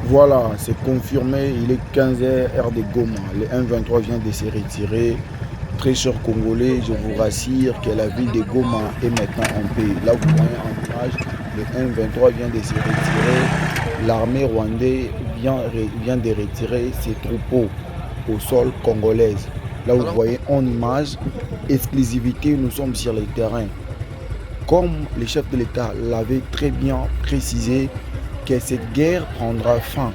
Voilà, c'est confirmé, il est 15h, heure de Goma. Le M23 vient de se retirer. Très cher Congolais, je vous rassure que la ville de Goma est maintenant en paix. Là, vous voyez en image, le M23 vient de se retirer. L'armée rwandaise vient de retirer ses troupeaux au sol congolais. Là, vous voyez en image, exclusivité, nous sommes sur le terrain. Comme le chef de l'État l'avait très bien précisé, que cette guerre prendra fin.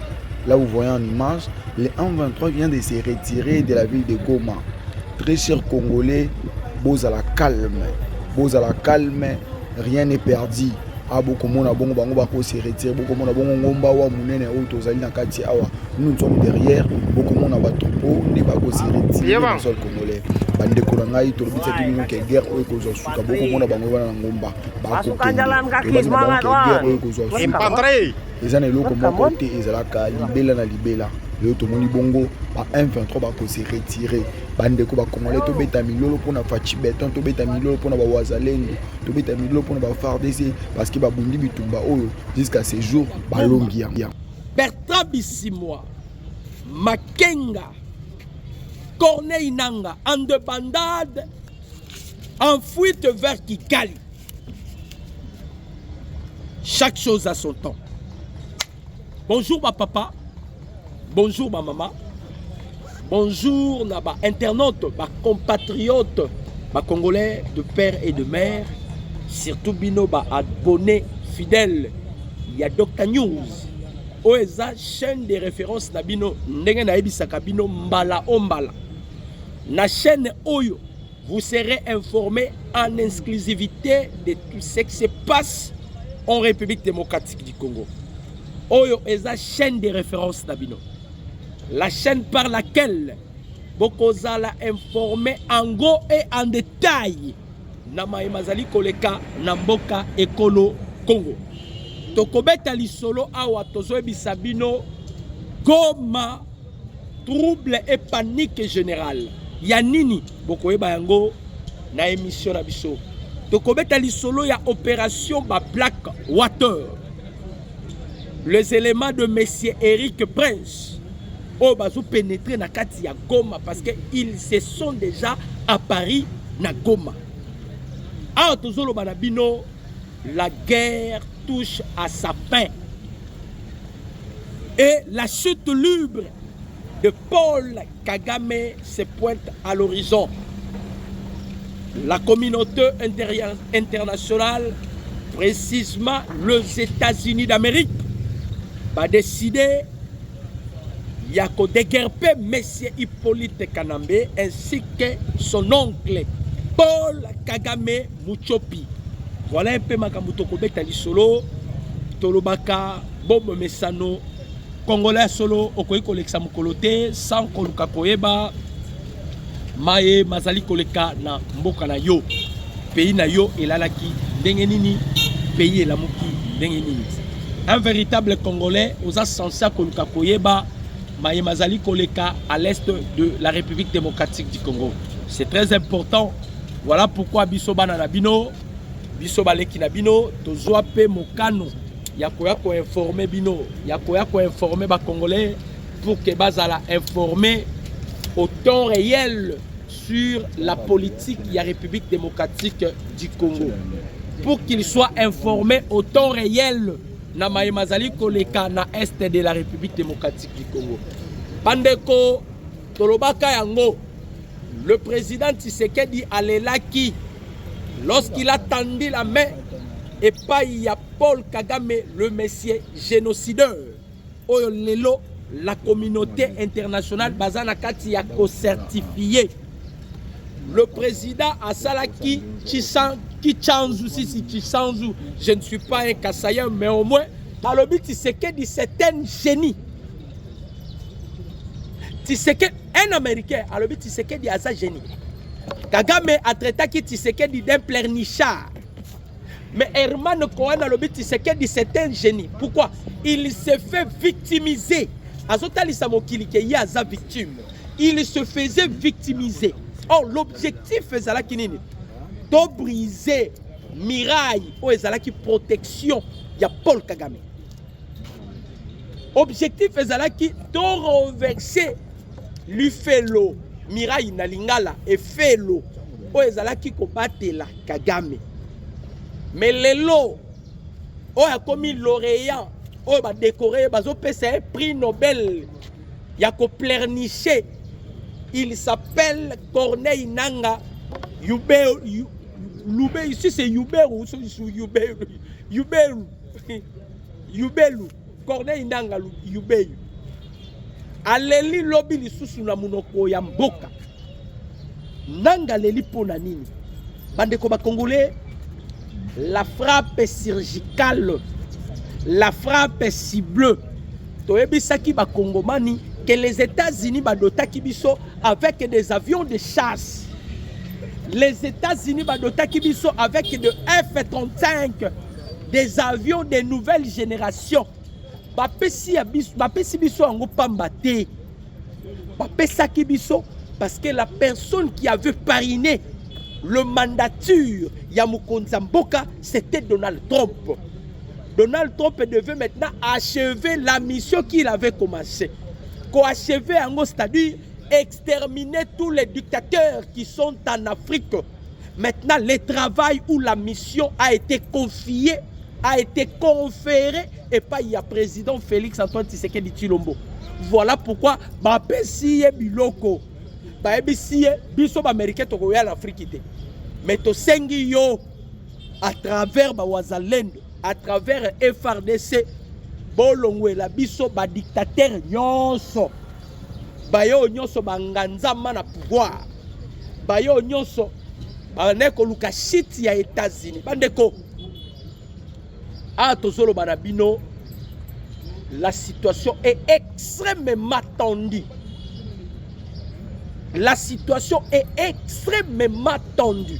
Là, vous voyez en image, le M23 vient de se retirer de la ville de Goma. Très chers Congolais, beaux à la calme, rien n'est perdu. Beaucoup de gens se retirent, beaucoup de gens nous sommes derrière, beaucoup de gens se retirent dans le sol congolais. Bandeko na ngai to bisa tu ke guerre oyo ko zo suka boko mona bango bana ngomba ba ko guerre oyo ko zo suka ezana eloko moko te ezalaka libela na libela yo to moni bongo ba M23 ba ko se retirer bandeko ba congolais to beta milolo pona fachi beton to beta milolo pona ba wazalendo to beta milolo pona ba FARDC parce que ba bundi bitumba oyo jusqu'à ce jour ba longia Bertrand Bisimwa Makenga Corneille Nanga en débandade, en fuite vers Kikali. Chaque chose a son temps. Bonjour ma papa, bonjour ma maman, bonjour ma internaute, ma compatriote, ma congolais de père et de mère, surtout bino ma abonné fidèle. Il y a Dr News. Oeza chaîne de référence na bino ndenge na ebisaka bino mbala ombala. La chaîne Oyo, vous serez informé en exclusivité de tout ce qui se passe en République démocratique du Congo. Oyo est la chaîne de référence d'Abino. La chaîne par laquelle Bokozala informé en gros et en détail Nama Mazali Koleka Namboka Ekolo Congo. Tokobeta lisolo awa tozo bisabino Goma trouble et panique générale. Yanini bokoyeba yango na émission na biso tokobeta lisolo ya opération ba Black Water. Les éléments de monsieur Eric Prince o bazo pénétrer na kati ya Goma parce que ils se sont déjà à Paris na Goma. A tozolo banabino la guerre touche à sa fin et la chute libre de Paul Kagame se pointe à l'horizon. La communauté internationale, précisément les États-Unis d'Amérique, va décider de déguerper M. Hippolyte Kanambe ainsi que son oncle Paul Kagame Muchopi. Voilà un peu Makamuto Kobeta Lisolo, Tolobaka, Bobo Mesano. Congolais solo okoyi kolekisa mukolote sans koluka koyeba maye mazali koleka na mboka na yo pays na yo elalaki ndenge nini pays elamuki ndenge nini. Un véritable Congolais oza censé koluka koyeba maye mazali koleka à l'est de la République démocratique du Congo. C'est très important. Voilà pourquoi biso bana na bino biso baleki na bino tozwa pe mokano Yakoya ko informer bino, Yakoya ko informer ba Congolais pour que bazala informer au temps réel sur la politique de la République démocratique du Congo. Pour qu'ils soient informés au temps réel na maïmazali koleka na est de la République démocratique du Congo. Pandeko Tolobaka yango, le président Tshisekedi Alelaki lorsqu'il a tendu la main et pas il y a Paul Kagame, le messier génocideur. Oyo lelo, la communauté internationale bazana kati ya ko certifié. Le président Asalaki Kichanzu, si Kichanzu, je ne suis pas un Kassayen, mais au moins, dans le but, Tshisekedi, c'est un génie. Tshisekedi, un Américain, à le but, Tshisekedi a sa génie. Kagame a traité Tshisekedi d'un pleurnichard. Mais Herman Cohen a le but, Tshisekedi, c'est un génie. Pourquoi? Il se fait victimiser. Azotali Samokili, qui est sa victime. Il se faisait victimiser. Or, l'objectif est de briser miraille ou est protection. Il y a Paul Kagame. Objectif ezalaki de renverser l'Ufelo, Mirai na Lingala et Felo. O ezalaki kobatela Kagame. Mais lelo, o a commis lauréat, o ba décoré, bazo pesa prix Nobel, yako pleurnicher. Il s'appelle Corneille Nanga Yubelu. Ici c'est Yubelu, Yubelu. Corneille Nanga Yubelu. Aleli lobi lisusu na munoko ya mboka. Nanga leli pona nini? Bandeko ba Congolais, la frappe chirurgicale, la frappe cible. Toyebisaki ba Kongomani que les États-Unis badotaki biso avec des avions de chasse. Les États-Unis badotaki biso avec des F-35, des avions de nouvelle génération. Bapesi biso ango pamba te. Bapesaki biso parce que la personne qui avait pariné le mandature ya Mokonzi Mboka, c'était Donald Trump. Donald Trump devait maintenant achever la mission qu'il avait commencée. Achever en c'est-à-dire exterminer tous les dictateurs qui sont en Afrique. Maintenant, le travail ou la mission a été confié, a été conféré et pas il y a président Félix Antoine Tshisekedi Tshilombo. Voilà pourquoi bapesi biloko baebisi biso américain to koya l'Afrique té. Mais to sengi yo à travers Wazalendo, à travers FRDC bolongwe la biso ba dictateur nyonso. Bayo nyonso banganzama na pouvoir. Bayo nyonso baneko luka shit ya États-Unis. Bandeko tozolo banabino, la situation est extrêmement tendue. La situation est extrêmement tendue.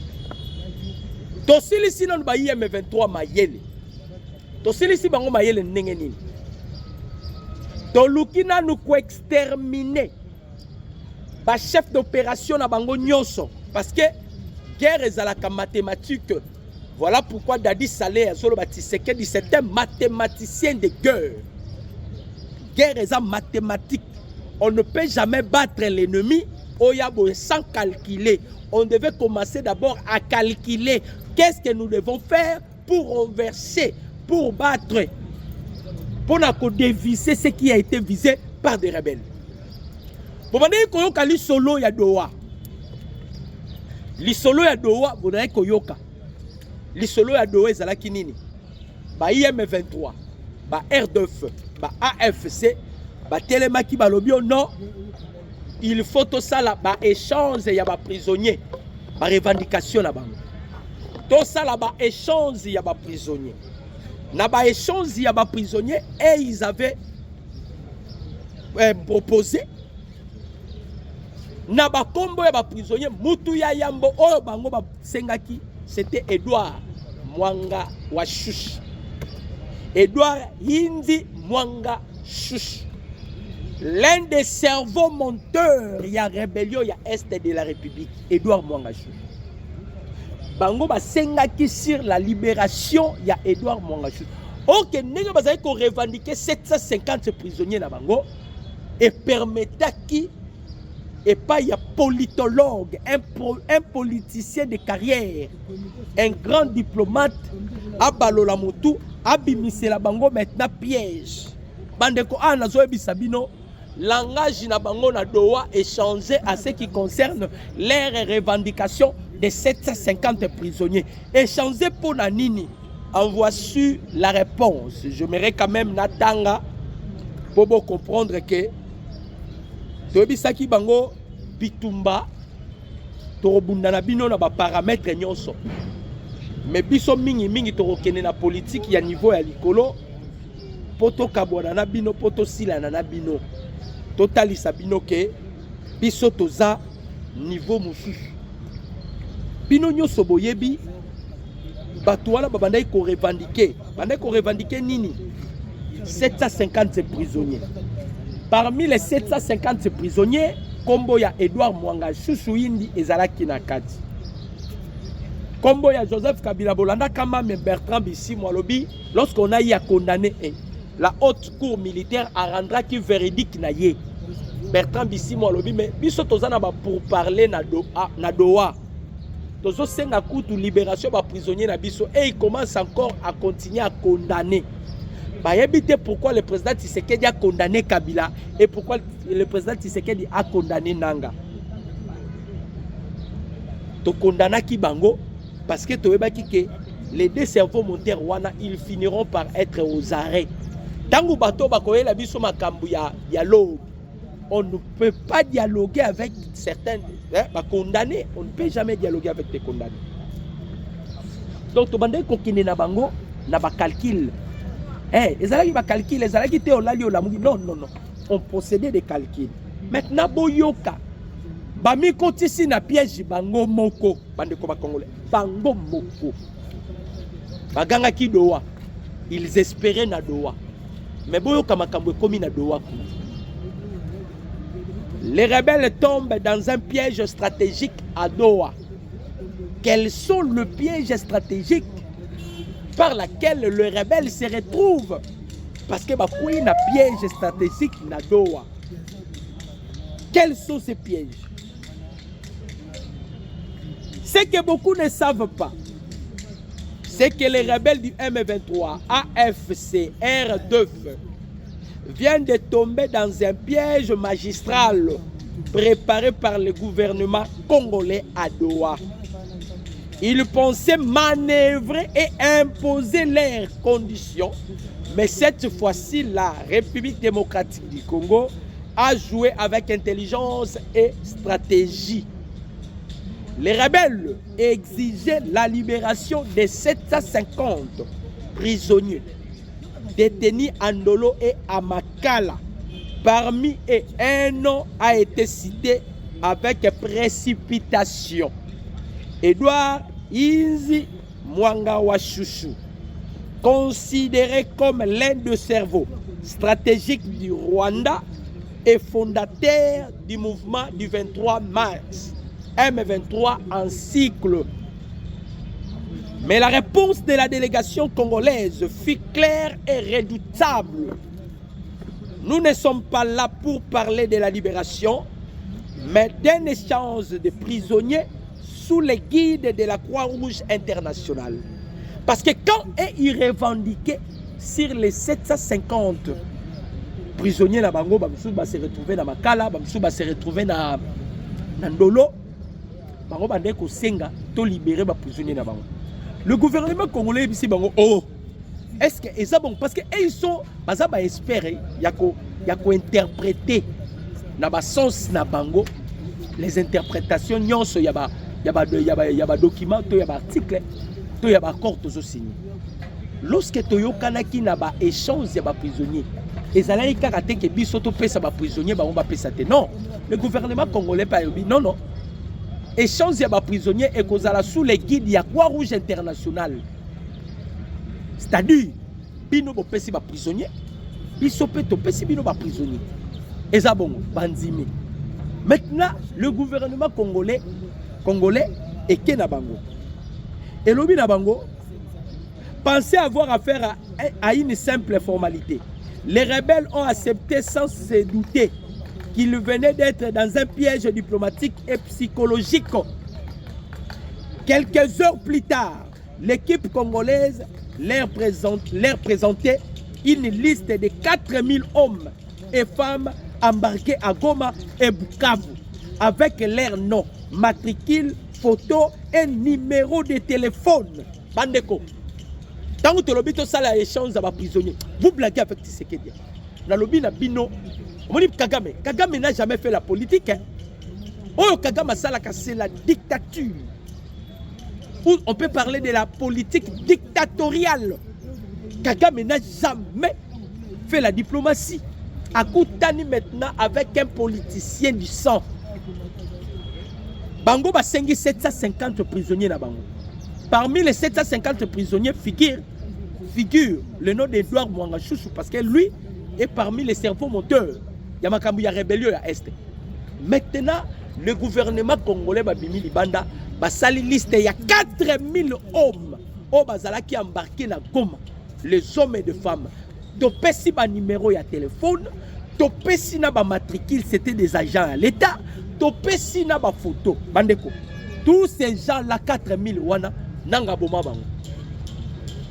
Tosili sinon ba IM23 mayele. Tosili si bango mayele ndenge nini. Tolukina nous ko exterminer ba chef d'opération na bango nyonso parce que guerre ezalaka mathématique. Voilà pourquoi Dadi Saleh Azolo Tshisekedi c'est un mathématicien de guerre. Guerre est mathématique. On ne peut jamais battre l'ennemi sans calculer. On devait commencer d'abord à calculer qu'est-ce que nous devons faire pour renverser, pour battre, pour déviser ce qui a été visé par des rebelles. Vous voyez que li solo ya Doha. Li solo ya Doha, vous voyez que li solo ya Doha ezalaki nini? Ba IM23, ba R2F, ba AFC, ba Telemaki ba lobio non. Il faut tout ça là, ba échange ya ba prisonniers, ba revendication là bas. Tout ça là ba échange ya ba prisonniers. Na ba échange ya ba prisonniers et ils avaient proposé na ba kombo ya ba prisonniers mutu ya yambo oyo bango ba sengaki, c'était Edouard Mwanga wa Shush. Edouard Hindi Mwanga Shush. L'un des cerveaux monteurs, il y a rébellion, il y a Est de la République, Edouard Mwanga Shush. Bango ba sengaki sur la libération, il y a Edouard Mwanga Shush. Ok, nous avons revendiqué 750 prisonniers na bango et permettaki et pas il y a politologue, un politicien de carrière, un grand diplomate, Abalola Motu, Abimise la bango maintenant piège. Bandeko anazo ebisabino. Langage na bango na Doha échangé à ce qui concerne les revendications de 750 prisonniers. Échangé pour Nanini. En voici la réponse. Je m'aimerais quand même Natanga pour comprendre que Tobisaki bango bitumba torobunda na bino na ba paramètres nyonso. Mais biso mingi torokene na politique ya niveau ya likolo poto kabwana na bino poto sila na bino. Totali sabino ke biso toza niveau mususu. Bino nyonso boyebi bato wana babandai ko revendiquer nini 750 prisonniers. Parmi les 750 prisonniers, kombo ya Edouard Mwanga Shush Hindi ezalaki na kati. Kombo ya Joseph Kabila Bolanda kama Bertrand Bisimwa lobi lorsqu'on a eu à condamner la haute cour militaire rendra qui véridique na ye. Bertrand Bissimo alobi mais biso tozana ba pour parler na Doha. Tozo senga kutu libération ba prisonnier na biso et il commence encore à continuer à condamner. Bah éviter pourquoi le président Tshisekedi a condamné Kabila et pourquoi le président Tshisekedi a condamné Nanga. To condamna ki bango parce que to ebaki ke les deux cerveaux montaires wana ils finiront par être aux arrêts. Tango bato bakoye la biso makambu ya dialogue. On ne peut pas dialoguer avec certains condamnés. On ne peut jamais dialoguer avec des condamnés. Donc, tu bandé kokine na bango na ba calcul. Ezalaki ba calcul, ezalaki te olali olamugi. Non. On possédait des calculs. Maintenant boyoka. Bami kotisi na piège bango moko. Bande ko ba congolais. Bango moko. Baganga ki Doha. Ils espéraient na Doha. Mais boyoka makambo komi na Doha. Les rebelles tombent dans un piège stratégique à Doha. Quels sont le piège stratégique par lequel le rebelle se retrouve? Parce que il y a un piège stratégique à Doha. Quels sont ces pièges? Ce que beaucoup ne savent pas, c'est que les rebelles du M23, AFC, R2, viennent de tomber dans un piège magistral préparé par le gouvernement congolais à Doha. Ils pensaient manœuvrer et imposer leurs conditions, mais cette fois-ci, la République démocratique du Congo a joué avec intelligence et stratégie. Les rebelles exigeaient la libération de 750 prisonniers détenus à Ndolo et à Makala. Parmi eux, un nom a été cité avec précipitation. Edouard Izi Mwangawashushu, considéré comme l'un des cerveaux stratégiques du Rwanda et fondateur du mouvement du 23 mars, M23 en cycle. Mais la réponse de la délégation congolaise fut claire et redoutable. Nous ne sommes pas là pour parler de la libération, mais d'un échange de prisonniers sous les guides de la Croix-Rouge internationale. Parce que quand ils revendiquaient sur les 750 prisonniers na bango, Bamsou va se retrouver dans Makala, Bamsou va se retrouver dans Ndolo, bango bande ko senga to libérer ba prisonniers na bango. Le gouvernement congolais ici bango est-ce que et ça bon parce que ils sont baza ba espérer yako interpréter na ba sens na bango les interprétations nyonso ya ba document to ya ba article to ya ba accord to signé. Lorsque toyo kanaki na ba échange ya ba prisonniers ezalaki kaka te ke biso to pesa ba prisonniers ba on ba pesa te. Non, le gouvernement congolais pa yobi non. Échange ya ba prisonniers et kozala sous les guides ya Croix-Rouge internationale. C'est-à-dire bino bo pesi ba prisonniers, biso pe to pesi bino ba prisonniers. Eza bongo bandimi. Maintenant, le gouvernement congolais est Kena Bango. Et l'Obi Nabango pensait avoir affaire à une simple formalité. Les rebelles ont accepté sans se douter qu'ils venaient d'être dans un piège diplomatique et psychologique. Quelques heures plus tard, l'équipe congolaise leur présentait une liste de 4000 hommes et femmes embarqués à Goma et Bukavu avec leurs noms, matricules, photos et numéros de téléphone. Bandeko. Tant que tu as dit ça, l'échange à prisonnier, vous blaguez avec Tshisekedi. Dans le bino bino, on dit Kagame n'a jamais fait la politique. Oh, Kagame c'est la dictature. Ou on peut parler de la politique dictatoriale. Kagame n'a jamais fait la diplomatie. Akoutani maintenant avec un politicien du sang. Bango basengi 750 prisonniers na bango. Parmi les 750 prisonniers figure le nom d'Edouard Mwangawashushu parce que lui est parmi les cerveaux moteurs. Il y a makambu ya rébellion à Est. Maintenant, le gouvernement congolais babimi libanda basali liste il y a 4000 hommes au bazala qui embarqués na Goma, les hommes et les femmes. topesi ba numéro ya téléphone, topesi na ba matricule, c'était des agents à l'État, topesi na ba photo, bandeko. Tous ces gens-là, 4000 wana, nanga boma bango.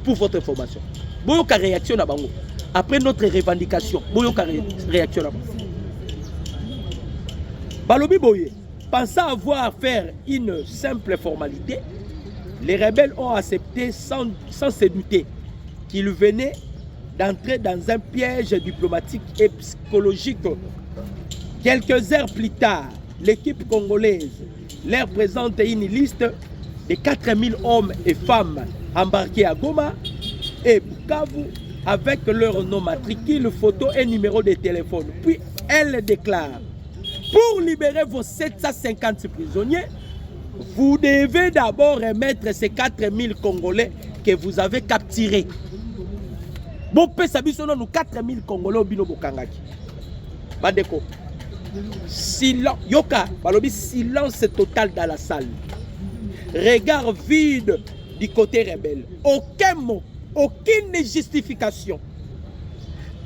Pour votre information. Boyoka réaction na bango. Après notre revendication, boyoka réaction na bango. Balobi boye, pensant avoir à faire une simple formalité, les rebelles ont accepté sans se douter qu'ils venaient d'entrer dans un piège diplomatique et psychologique. Quelques heures plus tard, l'équipe congolaise leur présente une liste de 4000 hommes et femmes embarqués à Goma et Bukavu avec leur nom matricule, photo et numéro de téléphone. Puis elle déclare: pour libérer vos 750 prisonniers, vous devez d'abord remettre ces 4000 Congolais que vous avez capturés. Bon, nous 4000 Congolais au bino bokangaki. Bandeko. Silence, yoka, balobi silence total dans la salle. Regard vide du côté rebelle. Aucun mot, aucune justification.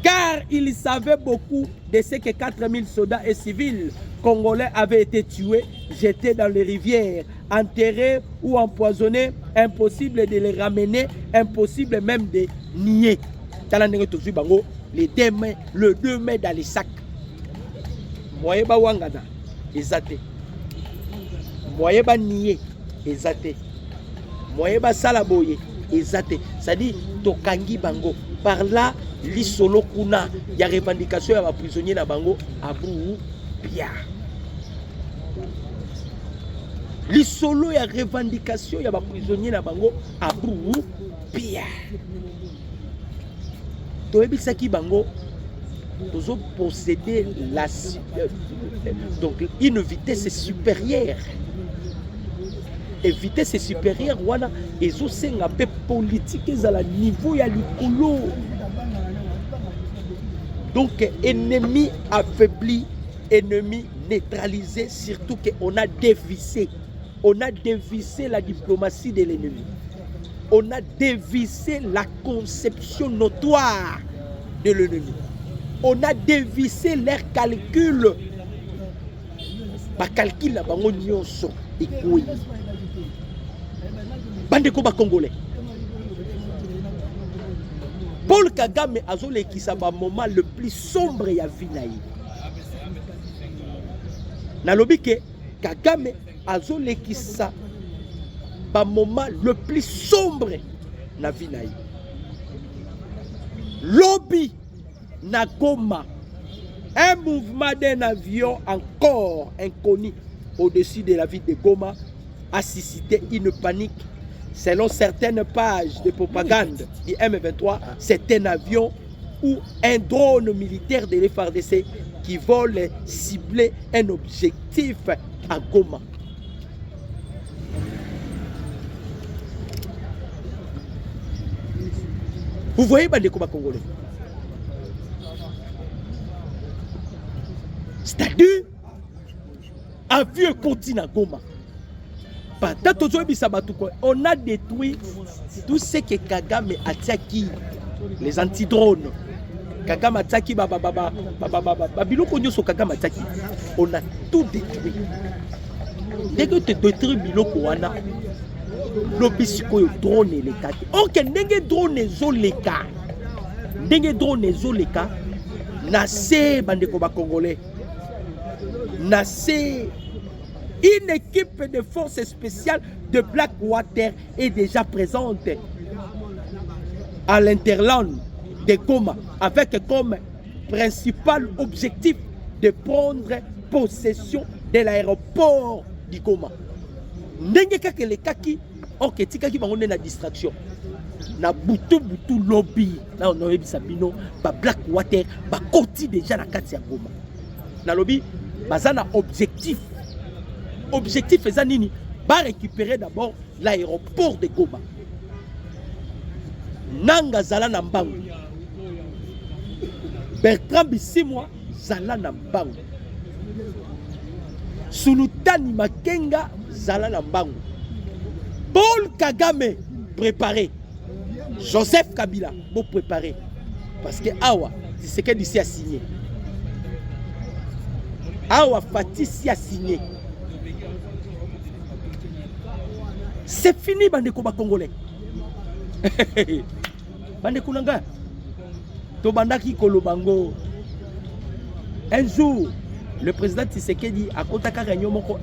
Car ils savaient beaucoup de ce que 4000 soldats et civils congolais avaient été tués, jetés dans les rivières, enterrés ou empoisonnés. Impossible de les ramener, impossible même de nier. Les 2 mains, le 2 mains dans les sacs. Moyeba wangana, ezate. Moyeba nié, ezate. Moyeba salaboye, ezate. C'est-à-dire, tokangi bango. Par là, l'isolo kuna, il y a revendication à prisonnier na bango, abou, pia. L'isolo, il y a revendication à prisonnier na bango, abou, pia. Toebisaki bango, nous avons possédé donc une vitesse supérieure. Et vitesse supérieure, voilà, et aussi un peu politique à la niveau ya likolo. Donc ennemi affaibli, ennemi neutralisé, surtout qu'on a dévissé. On a dévissé la diplomatie de l'ennemi. On a dévissé la conception notoire de l'ennemi. On a dévissé leurs calculs. Ba calcul la bango nyonso ekoyi. Bandeko ba Congolais. Paul Kagame azolekisa ba moment le plus sombre ya vie na ye. Nalobi ke Kagame azolekisa ba moment le plus sombre na vie na ye. Lobby na Goma, un mouvement d'un avion encore inconnu au-dessus de la ville de Goma a suscité une panique. Selon certaines pages de propagande du M23, c'est un avion ou un drone militaire de l'FARDC qui vole cibler un objectif à Goma. Vous voyez, bandeko ba Congolais? C'est-à-dire, avion continent Goma. On a détruit tout ce que Kagame a tchaki, les antidrones. Kagame a tchaki, on a tout détruit. Dès que tu détruis Biloko wana, l'obisco drone les cas. Ok, n'enge drone zo les cas. N'enge drone zo les cas. Nassé bandeko ba Congolais. Nassé. Une équipe de forces spéciales de Blackwater est déjà présente à l'interland de Goma avec comme principal objectif de prendre possession de l'aéroport du Goma. Ndenge kaka le kaki ok tikaki bango na distraction na butu lobby na on ebisa bino ba Blackwater ba koti déjà na kati ya Goma na lobby bazana objectif est nini va récupérer d'abord l'aéroport de Goma. Nanga zala na mbangu. Bertrand Bisimwa zala na mbangu. Sultani Makenga zala na mbangu. Paul Kagame préparé. Joseph Kabila bon préparé. Parce que Awa, c'est ce qu'elle ici a signé. Awa Fatissi a signé. C'est fini, Bandeko Congolais. Bandeko Nanga. Tobandaki Kolobango. Un jour, le président Tshisekedi a contacté réunion moko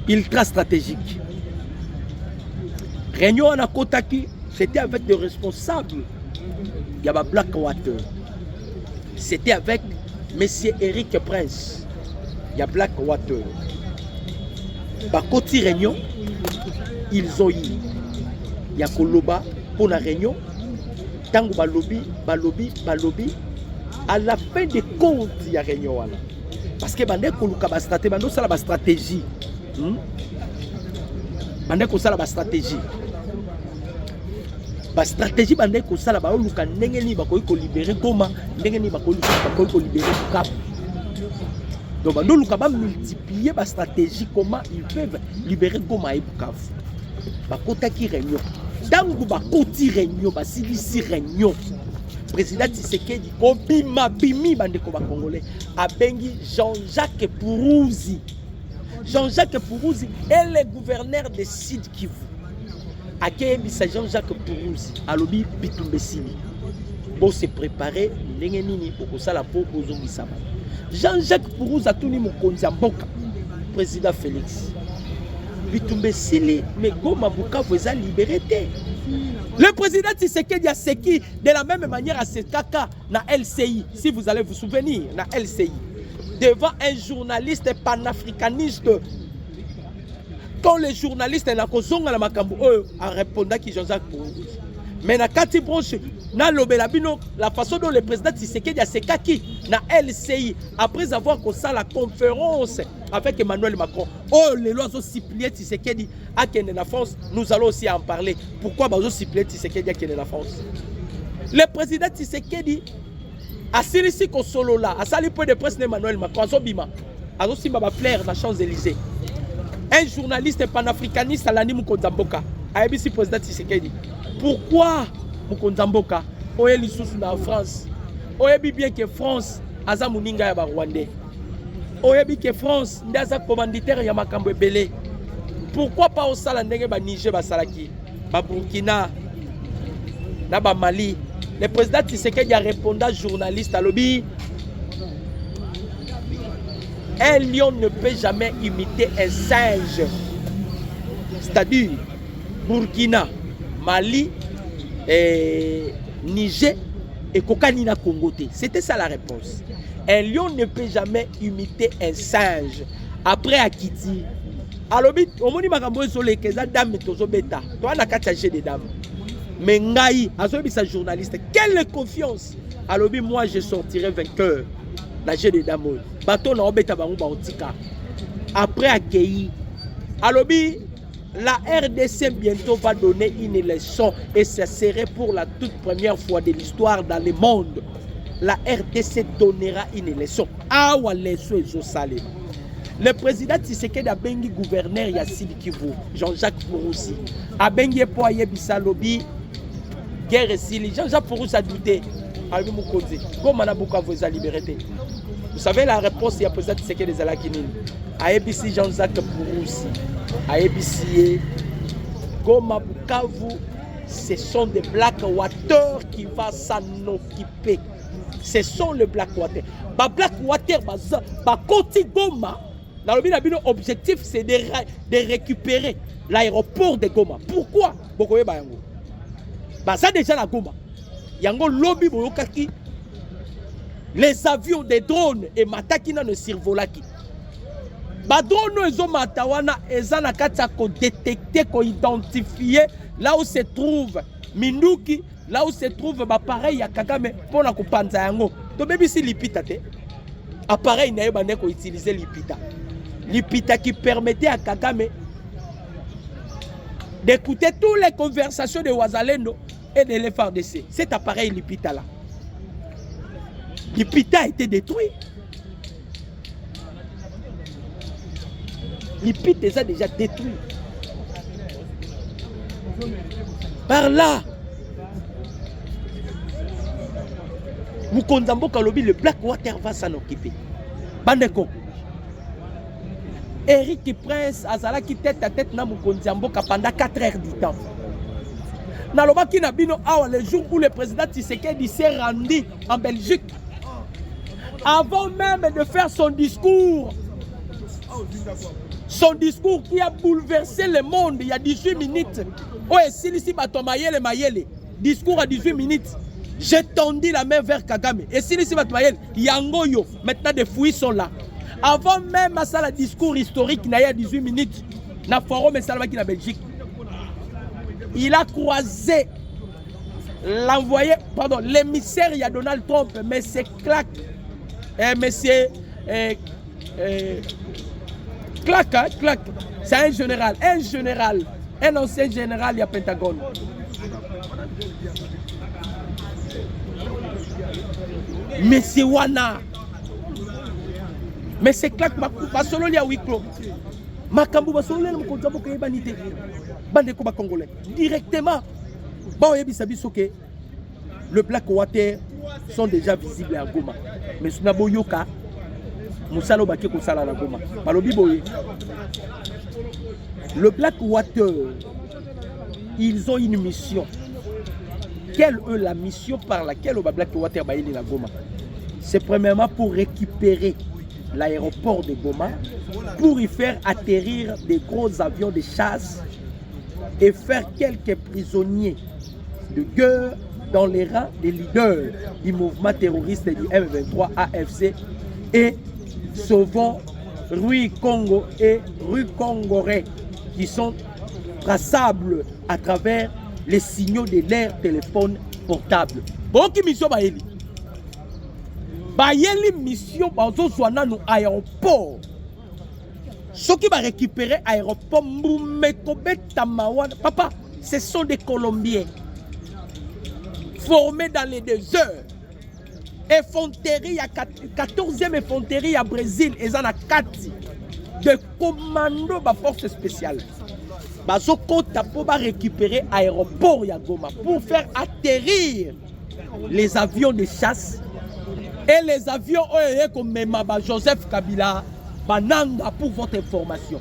ultra stratégique. Réunion à Kotaki, c'était avec des responsables. Il y avait Blackwater. C'était avec M. Eric Prince. Il y a Blackwater. Bakoti réunion, ils ont eu. Il y a Koloba pour la réunion. Tango balobi. À la fin des comptes, il y a réunion. Parce que bande koluka ba stratégie, bande ça la stratégie. Bande ko ça la stratégie. Ba stratégie bande ko ça la ba luka ndenge ni ba ko libérer Goma, ndenge ni ba ko libérer Bukavu. Donc bande luka ba multiplier ba stratégie comment ils peuvent libérer Goma et Bukavu. Ba kotaki réunion. Tango ba koti réunion, ba silisi réunion. Président Tshisekedi obima bimi bandeko ba congolais abengi Jean-Jacques Puruzi. Jean-Jacques Puruzi est le gouverneur de Sud Kivu. Akebisa Jean-Jacques Puruzi alobi bitumbe sili. Bo se préparer ndenge nini okosala po ozongisa ba. Jean-Jacques Puruzi atuni mokonzi ya mboka président Félix. Bitumbe sili mais Goma Bukavu eza libéré te. Le président Tshisekedi a séqué de la même manière à ce caca na LCI, si vous allez vous souvenir, na LCI, devant un journaliste panafricaniste. Quand les journalistes na kozonga na makambo a répondu qui Jean-Jacques Puruzi. Mais na kati branche na lobelabino la façon dont le président Tshisekedi a séqué na LCI après avoir causé la conférence avec Emmanuel Macron. Oh, les lois ont siplié Tshisekedi à Kenya na France. Nous allons aussi en parler. Pourquoi ils ont siplié Tshisekedi à Kenya na France? Le président Tshisekedi a silisi ko solo là, a sali peu de presse Emmanuel Macron, a bima, a aussi ma fleur na Champs-Élysées. Un journaliste panafricaniste à l'anime Konzamboka a ABC président Tshisekedi. Pourquoi Mukonzamboka oye lisusu na France? Oyebi bien que France aza muninga ya ba Rwandais. Oyebi que France ndaza commanditaire ya makambo ebele. Pourquoi pas au sala ndenge ba Niger ba salaki, ba Burkina, na ba Mali? Le président Tshisekedi a répondu à journaliste à lobby. Un lion ne peut jamais imiter un singe. C'est-à-dire Burkina, Mali, et Niger et Kokanina Congo. C'était ça la réponse. Un lion ne peut jamais imiter un singe. Après Akiti, alobi omoni makambo ezole keza dame tozo beta. Toi na kati des dames. Mais ngai azobi sa journaliste, quelle confiance. Alobi moi je sortirai vainqueur. La jeu des dames. Bato na obeta bango ba otika. Après accueilli, alobi la RDC bientôt va donner une leçon et ce serait pour la toute première fois de l'histoire dans le monde. La RDC donnera une leçon. Ah ouais, leçon est salé. Le président Tshisekedi a bengi gouverneur ya Sud Kivu, Jean-Jacques Puruzi. A bengi poye bisalobi guerre sili. Jean-Jacques Puruzi a douté. Albi Mukonzi. Comment na Bukavu eza liberté? Vous savez la réponse ya président Tshisekedi ezala kinini? A ABC Jean-Jacques Puruzi. À ABC, Goma Bukavu, ce sont des Blackwater qui vont s'en occuper. Ce sont les Blackwater. Ba Blackwater, ba Koti Goma, l'objectif c'est de récupérer l'aéroport de Goma. Pourquoi? Bokoye Bayango. Bah ça déjà la Goma. Yango lobby boyokaki. Les avions des drones et matakina ne survolaki. Badrono ezo matawana ezana kata ko détecter, ko identifier là où se trouve Minduki, là où se trouve l'appareil ya Kagame pour la kopanza yango. To bebi si lipita te. Appareil na yeba ko utiliser lipita. Lipita qui permettait à Kagame d'écouter toutes les conversations de Wazalendo et de l'FRDC. Cet appareil lipita là. Lipita a été détruit. Lipita les a déjà détruits. Par là, Mukonzambo Kalobi, le Blackwater va s'en occuper. Bandeko. Eric Prince Azala qui tête à tête na Mukonzambo pendant 4 heures du temps. Nalobaki Nabino Awa, le jour où le président Tshisekedi s'est rendu en Belgique, avant même de faire son discours qui a bouleversé le monde il y a 18 minutes. Oh, et si ici Batomayele Mayele, discours à 18 minutes, j'ai tendu la main vers Kagame. Et si ici Batomayele, Yangoyo, maintenant des fouilles sont là. Avant même à ça, le discours historique, il y a 18 minutes, na forum et Salva qui en Belgique. Il a croisé l'envoyé, pardon, l'émissaire, il y a Donald Trump, mais c'est Clark, monsieur Clark, hein, Clark, c'est un général, un ancien général, il y a Pentagone. Monsieur Wana, mais c'est Clark, ma solo il y a huis clos. Makambu ba solo le Mukonzambo ke banité. Bande ko ba congolais. Directement. Ba oyebi sabiso ke le Blackwater sont déjà visibles à Goma. Mais suna boyoka musalo baki ko sala na Goma. Balobi boye. Le Blackwater, ils ont une mission. Quelle est la mission par laquelle le Blackwater ba yeli na Goma? C'est premièrement pour récupérer l'aéroport de Goma, pour y faire atterrir des gros avions de chasse et faire quelques prisonniers de guerre dans les rangs des leaders du mouvement terroriste du M23 AFC et sauvant Rui Congo et Rui Congoré qui sont traçables à travers les signaux de leur téléphone portable. Bon, qui mission Baeli? Bayeli mission bazo zwana no aéroport. Ceux qui va récupérer aéroport Moumekobe Tamawan, papa, ce sont des Colombiens formés dans les 2 heures. Effronterie à 14e effronterie à Brésil et en a 4 de commando de force spéciale. Bazo kota pour récupérer aéroport ya Goma pour faire atterrir les avions de chasse. Et les avions comme Joseph Kabila, Bananga pour votre information.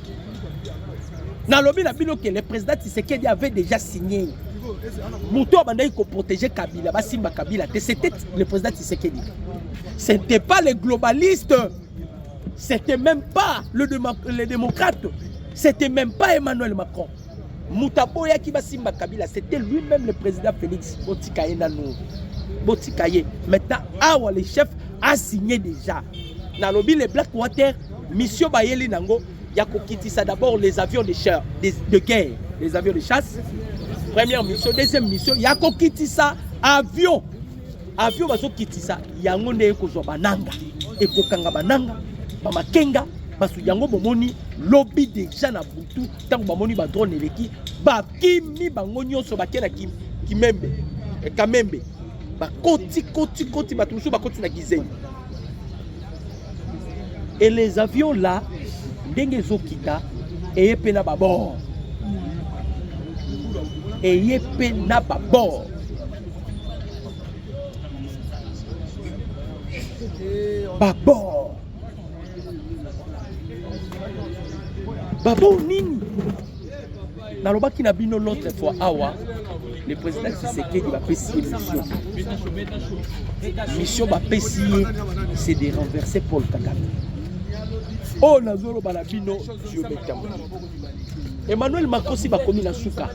Nalobi Nabino que le président Tshisekedi avait déjà signé. Mouto Bandaï pour protéger Kabila, Basimba Kabila, c'était le président Tshisekedi. Ce n'était pas les globalistes, c'était même pas les démocrates, c'était même pas Emmanuel Macron. Moutaboya qui Basimba Kabila, c'était lui-même le président Félix Botikaye Nanou. Botikaye. Maintenant, Awa, le chef, a signé déjà. Nalobi, les Blackwater, mission Bayeli Nango, Yako Kitisa d'abord les avions de guerre, les avions de chasse. Première mission, deuxième mission, Yako Kitisa, avion. Avion, Bazo Kitisa, Yango ne Eko Bananga, Eko Kanga Bananga, Mama Kenga, Basu Yango Bomoni, lobby déjà na Boutou, tant que Bamoni ba drone eleki, ba kimi bangonyo so bakena kimembe, kamembe. Ba koti ba tumushu ba koti na Gizenyi. Et les avions là, ndenge zokita, eye pena babord. Eye pena babord. Babord. Babord nini? Nalobaki na bino l'autre fois awa, le président Tshisekedi va payer mission. Mission va payer, c'est de renverser Paul Kagame. Oh nazolo balabino Dieu betamo. Emmanuel Macron si va commis la souka.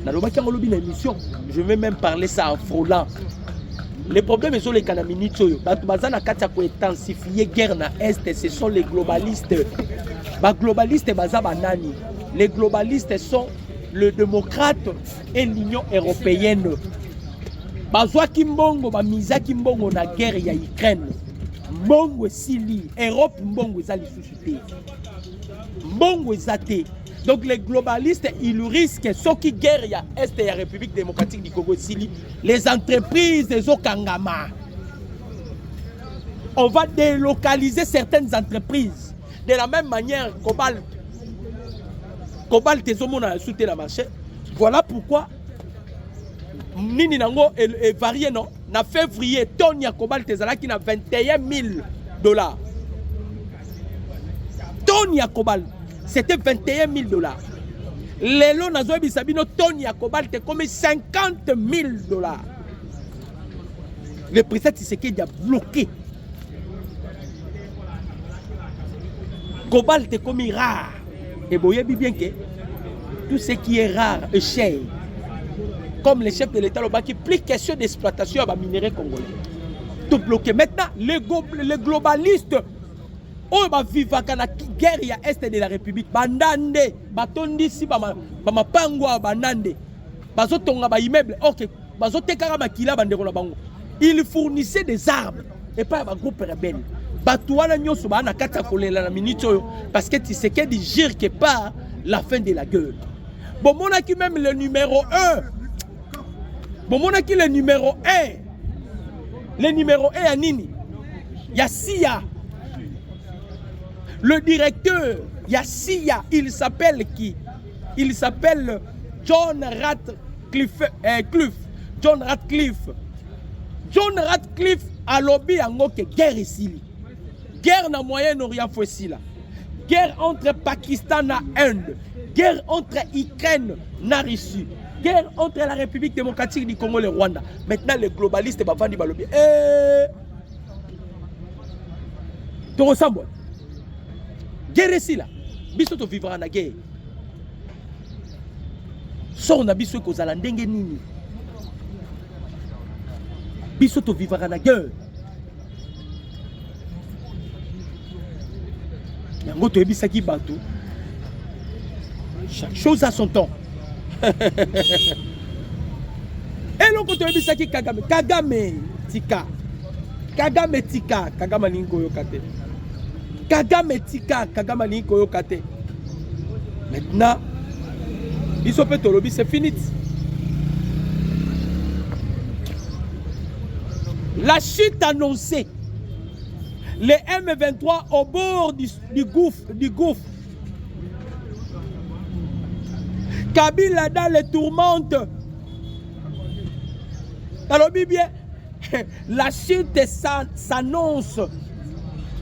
Nalobaki ngolobi na mission, je vais même parler ça en frôlant. Les problèmes sont les kanamini tsoyo. Batu bazana kati ko intensifier guerre na est, ce sont les globalistes. Ba globalistes baza banani. Les globalistes sont le démocrate et l'Union européenne. Bazwa kimbongo ba miza kimbongo na guerre ya Ukraine. Mbongo sili, Europe mbongo za lisusuté. Mbongo zate. Donc les globalistes, ils risquent, ceux qui guerre ya Est et la République démocratique du Congo Sili, les entreprises des Okangama. On va délocaliser certaines entreprises. De la même manière, Cobalt et Zomo a soutenu le marché. Voilà pourquoi Nini Nango est varié, non? en février, tonne ya cobalt ezalaki na 21 000 $. Tonne ya cobalt, c'était 21 000 $. Lelo nazo bisabino tonne ya cobalt comme 50 000 $. Le président Tshisekedi a bloqué. Cobalt est comme rare. Et vous voyez bien que tout ce qui est rare est cher. Comme le chef de l'État, qui plus question d'exploitation à minerai congolais. Tout bloqué. Maintenant, les globalistes, on va vivre dans la guerre à l'est de la République. Bandande, batondi si bama pangwa bandande. Bazotonga ba immeuble. Ok, bazoteka makila bandeko na bango. Ils fournissaient des armes et pas un groupe rebelle. Batouana nyoso ba na kata kolela na minute parce que tu sais qu'il jure que pas la fin de la guerre. Bon mon qui même le numéro 1. Bon mon qui le numéro 1. Le numéro 1 à Nini. Yassia. Le directeur Yassia, il s'appelle qui? Il s'appelle John Ratcliffe. John Ratcliffe. John Ratcliffe a lobby en que guerre ici. Guerre dans le Moyen-Orient ici là. Guerre entre Pakistan et Inde. Guerre entre Ukraine et Russie. Guerre entre la République démocratique du Congo et le Rwanda. Maintenant les globalistes vont vendre lobby. Tu ressembles. Guerre ici là. Biso to vivra na guerre. So na biso ko zala ndenge nini. Biso to vivra na guerre. Yango to ebisaki bato. Chaque chose a son temps. Et l'on to ebisaki Kagame. Kagame tika. Kagame tika. Kagame lingo yokate. Kagame tika. Kagame lingo yokate. Maintenant, biso pe to lobi c'est fini. La chute annoncée. Les M23 au bord du gouffre. Kabila dans les tourmentes. Alors bien, la chute s'annonce.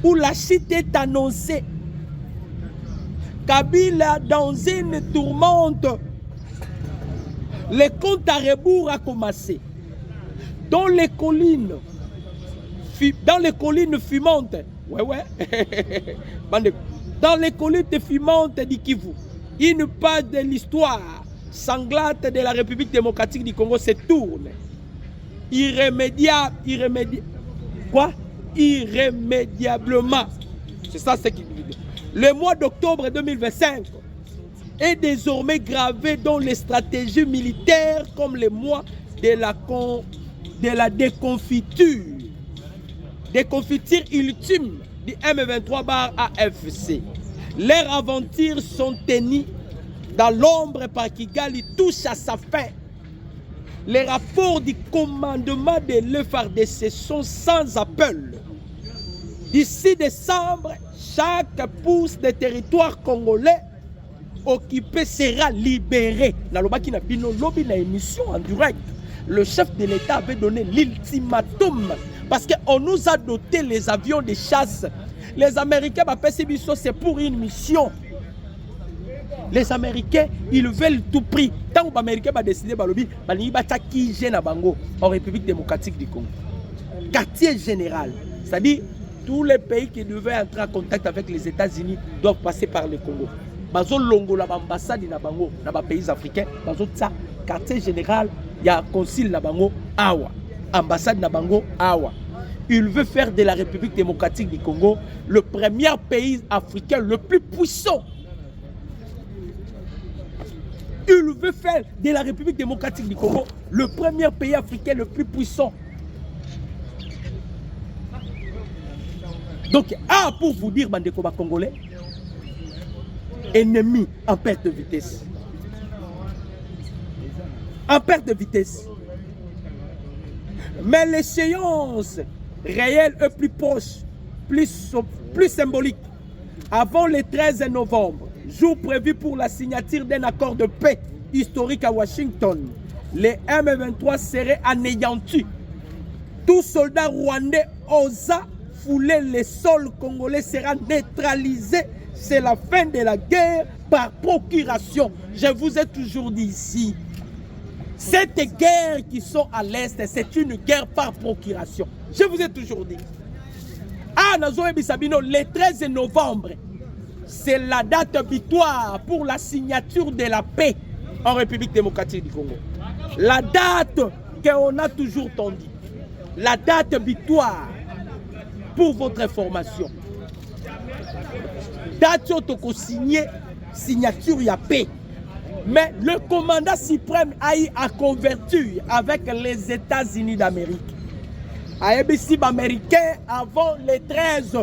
Ou la chute est annoncée. Kabila dans une tourmente. Le compte à rebours a commencé. Dans les collines fumantes, dans les collines fumantes du Kivu, une page de l'histoire sanglante de la République démocratique du Congo se tourne. Irrémédiablement. C'est ça ce qu'il dit. Le mois d'octobre 2025 est désormais gravé dans les stratégies militaires comme le mois de la déconfiture. Déconfiture ultime du M23/AFC. Leurs aventures sont tenues dans l'ombre par Kigali touche à sa fin. Les rapports du commandement de l'FARDC sont sans appel. D'ici décembre, chaque pouce de territoire congolais occupé sera libéré. Nalobaki na bino lobi na émission en direct. Le chef de l'État avait donné l'ultimatum parce qu'on nous a doté les avions de chasse. Les Américains, c'est pour une mission. Les Américains, ils veulent tout prix. Tant que les Américains vont décider, ils vont en République démocratique du Congo. Quartier général, c'est-à-dire tous les pays qui devaient entrer en contact avec les États-Unis doivent passer par le Congo. Bazo longo la ambassade na bango na ba pays africains, bazo tsa quartier général, il y a consul na bango awa, ambassade na bango awa. Il veut faire de la République démocratique du Congo le premier pays africain le plus puissant. Il veut faire de la République démocratique du Congo le premier pays africain le plus puissant. Donc, pour vous dire, Bandeko Congolais, ennemi en perte de vitesse. En perte de vitesse. Mais l'échéance réelle est plus proche, plus symbolique. Avant le 13 novembre, jour prévu pour la signature d'un accord de paix historique à Washington, les M23 seraient anéantis. Tout soldat rwandais osa fouler le sol congolais sera neutralisé. C'est la fin de la guerre par procuration. Je vous ai toujours dit ici, cette guerre qui sont à l'Est, c'est une guerre par procuration. Je vous ai toujours dit. Ah, le 13 novembre, c'est la date butoir pour la signature de la paix en République démocratique du Congo. La date qu'on a toujours tendue. La date butoir pour votre information. Date où signé signature ya paix. Mais le commandant suprême a converti avec les États-Unis d'Amérique. ABC américain avant les 13,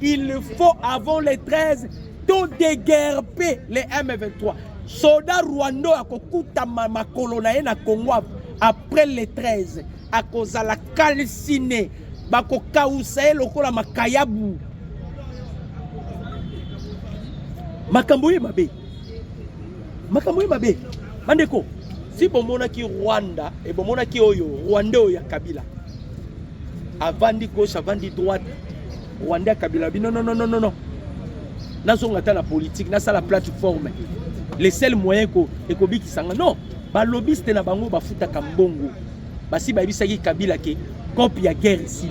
il faut avant les 13 tout déguerper les M23. Soldats rwandais à kokuta ma colonae na Congo après les 13 à cause de la calcine bako kausa lokola makayabu makambo mabe mandeko si bomona ki Rwanda et bomona ki oyo Rwanda ya Kabila avandi gauche avandi droite Rwanda Kabila non nazonga ta la politique na la plateforme les seuls moyens ko bikisanga non ba lobbyiste na bango ba futa kambongo basi ba bisaki Kabila ke copie ya guerre ici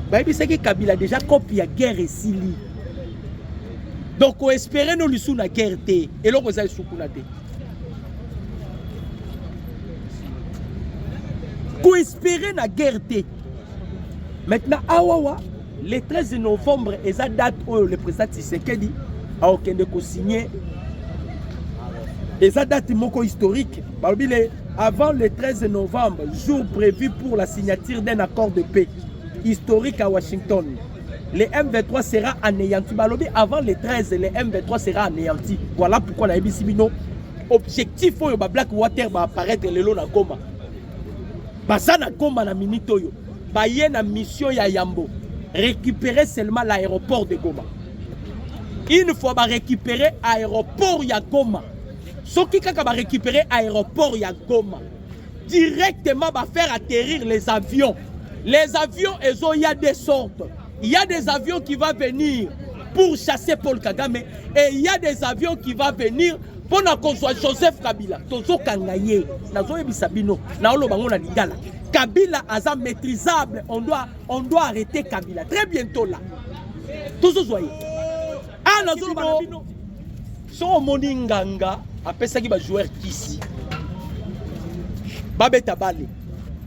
ba bisaki Kabila déjà copie ya guerre ici. Donc, on espère nous sous la guerre et l'on vous a sous la guerre. On espère la guerre. Maintenant, le 13 novembre, et ça date où le président Tshisekedi a aucun de signer. Et ça date historique. Avant le 13 novembre, jour prévu pour la signature d'un accord de paix historique à Washington. Le M23 sera anéanti. Avant les 13, le M23 sera anéanti. Voilà pourquoi la ABC Bino objectif pour Blackwater va apparaître le long de Goma. Basana Goma na minito yo. Baye na mission ya Yambo. Récupérer seulement l'aéroport de Goma. Une fois ba récupérer l'aéroport ya Goma. Ce qui va récupérer l'aéroport ya Goma. Directement va faire atterrir les avions. Les avions, il y a des sortes. Il y a des avions qui vont venir pour chasser Paul Kagame et il y a des avions qui vont venir pour qu'on soit Joseph Kabila. Tozo Kangaye, Nazo Ebisabino, Naolo Bangona Ligala. Kabila est maîtrisable, on doit arrêter Kabila. Très bientôt là. Tous voyez. Ah, Nazo Bangona. Son Moninganga, après ça qui va jouer ici. Babeta Bale.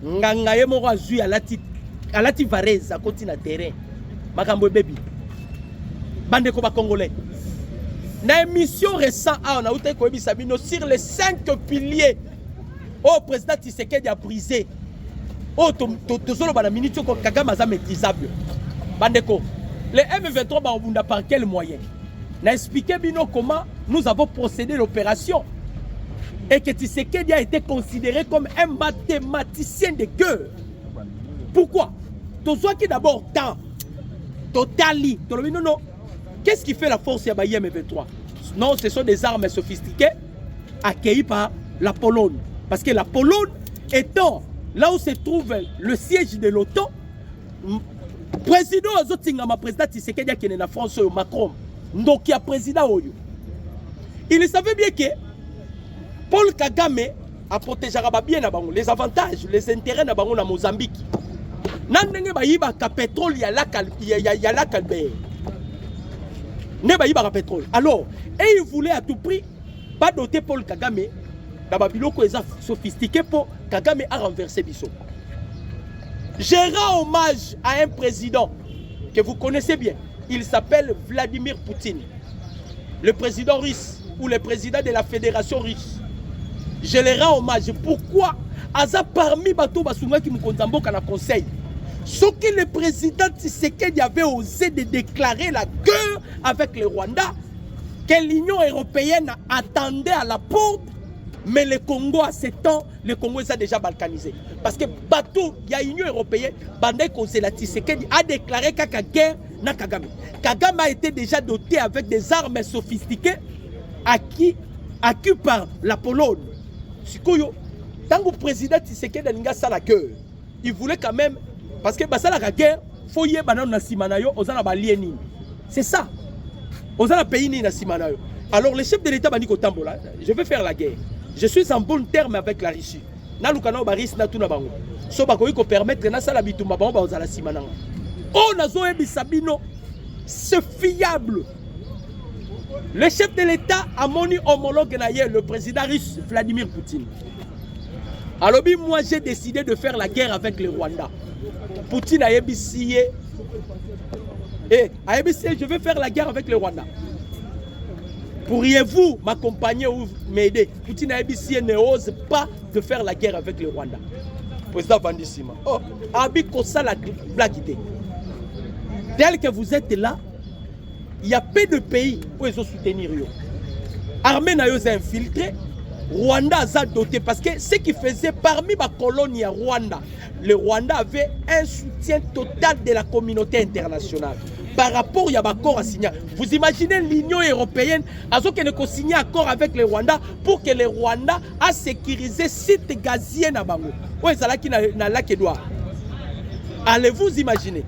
Nganga Yemoro Azui à la Tivarez à côté du terrain. Makambo baby. Bande ko ba congolais. Na émission récente on a outé ko Sabino sur les 5 piliers au président Tshisekedi a brisé. Oh to solo ba na minute ko Kagame a maîtrisable. Bande ko. Les M23 ba on par quel moyen? Na expliqué bino comment nous avons procédé l'opération et que Tshisekedi a été considéré comme un mathématicien de guerre. Pourquoi? Tozo qui d'abord tant Totali. Non. Qu'est-ce qui fait la force Yabaye M23? Non, ce sont des armes sophistiquées accueillies par la Pologne. Parce que la Pologne étant là où se trouve le siège de l'OTAN, président Azotingama, président Tshisekedi qui est en France, Macron, donc il y a président Oyo. Il savait bien que Paul Kagame a protégé bien les avantages, les intérêts de Mozambique. Nandenge ba yiba ka pétrole ya la calbe. Ne ba yiba ka pétrole. Alors, et il voulait à tout prix pas doter Paul Kagame dans biloko sophistiqué pour Kagame a renversé Bisso. Je rends hommage à un président que vous connaissez bien. Il s'appelle Vladimir Poutine. Le président russe ou le président de la fédération russe. Je le rends hommage. Pourquoi? Aza parmi bateau basunga qui me konzambo kana conseil. Ce que le président Tshisekedi avait osé de déclarer la guerre avec le Rwanda, que l'Union européenne attendait à la porte, mais le Congo à ce temps, le Congo est déjà balkanisé. Parce que bateau, il y a l'Union européenne, Bandai Kozela Tshisekedi a déclaré qu'il y a guerre na Kagame. Kagame a été déjà doté avec des armes sophistiquées acquis par la Pologne. Sikoyo, Tant que le président Tshisekedi Ninga sala guerre, il voulait quand même, parce que basala la guerre, faut y aller dans Simanayo, aux Anabalieni. C'est ça. Aux Anabalieni na Simanayo. Alors le chef de l'État m'a dit qu'au Tambola, je vais faire la guerre. Je suis en bon terme avec la Russie. Na lukana baris na tuna bango. So bakoyi ko permettre na sala bitumba bango ba ozala Simananga. Oh nazo ebisabino, c'est fiable. Le chef de l'État a mon homologue le président russe Vladimir Poutine. Alors moi j'ai décidé de faire la guerre avec le Rwanda. Poutine a ébissé. Et je vais faire la guerre avec le Rwanda. Pourriez-vous m'accompagner ou m'aider? Poutine a ébissé ne ose pas de faire la guerre avec le Rwanda. Président Vandissima. Oh, Abiko ça la blague idée. Tel que vous êtes là, il y a peu de pays où ils ont soutenir. Armée n'a pas infiltré. Rwanda a doté parce que ce qui faisait parmi les colonies à Rwanda, le Rwanda avait un soutien total de la communauté internationale. Par rapport à l'accord à signer. Vous imaginez l'Union européenne a signé un accord avec le Rwanda pour que le Rwanda a sécurisé site gazier na bango. Où est-ce qui na lac Edouard? Allez-vous imaginer?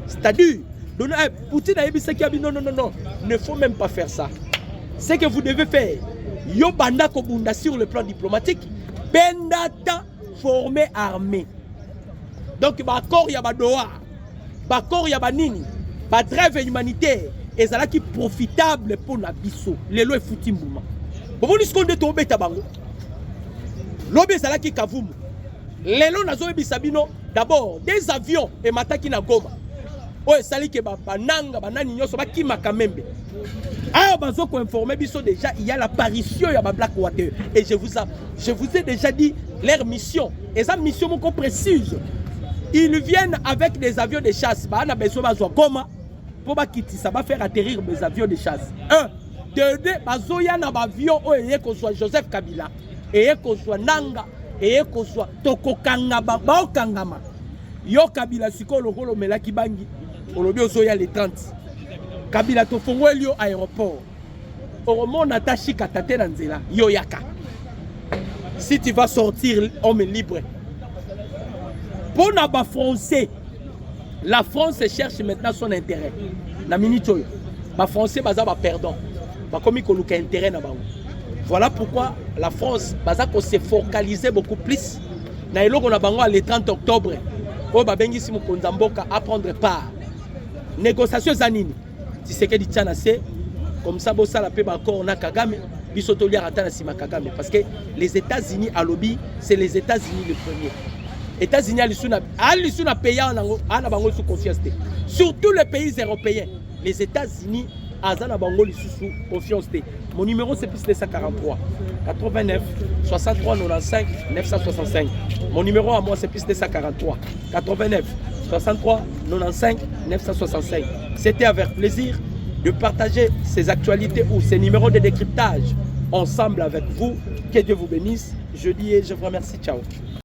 C'est-à-dire, Poutine a dit non, ne faut même pas faire ça. Ce que vous devez faire, yo banda ko bunda sur le plan diplomatique, bendata formé armée. Donc, l'accord ya ba Doha, l'accord ya ba nini, ba trêve humanitaire, et ça qui profitable pour na biso. Lelo e fouti mbuma. Bon, on dit tomber tabango. L'obé ça qui kavumu. Lelo nazo ebisabino d'abord des avions et mataki na Goma. Ouais, sali ke bananga banani nyoso bakima kamembe. Ah, bazo ko informer biso déjà il y a l'apparition ya ba Black Water et je vous ai déjà dit leur mission et sa mission moko précise. Ils viennent avec des avions de chasse. Ba na beso bazo Goma pour ba kitisa ba faire atterrir des avions de chasse. 1 2 bazo ya na ba avion o eye ko soit Joseph Kabila et ko soit Nanga et ko soit Tokokanga ba okangama. Yo Kabila siko lokolo melaki bangi. Olobi ozoya les 30. Kabila to fongwelio aéroport. Oromo natashi katate na nzela yo yaka. Si tu vas sortir homme libre. Pour naba français, la France cherche maintenant son intérêt. Na minute yo. Ba français baza ba perdant. Ba komi ko luka intérêt na bango. Voilà pourquoi la France baza ko se focaliser beaucoup plus na eloko na bango le 30 octobre. O ba bengi si mokonza mboka à prendre part. Négociation zanini. Si c'est que dit tiana c'est comme ça bossa la paix encore na Kagame bisotolia ratana sima Kagame parce que les États-Unis à lobby c'est les États-Unis le premier. États-Unis alisuna payant na bango sous confiance. Surtout les pays européens. Les États-Unis azana bango sous confiance. Mon numéro c'est plus 243 89 63 95 965. Mon numéro à moi c'est plus 243 89 63 95 965. C'était avec plaisir de partager ces actualités ou ces numéros de décryptage ensemble avec vous. Que Dieu vous bénisse. Je dis et je vous remercie. Ciao.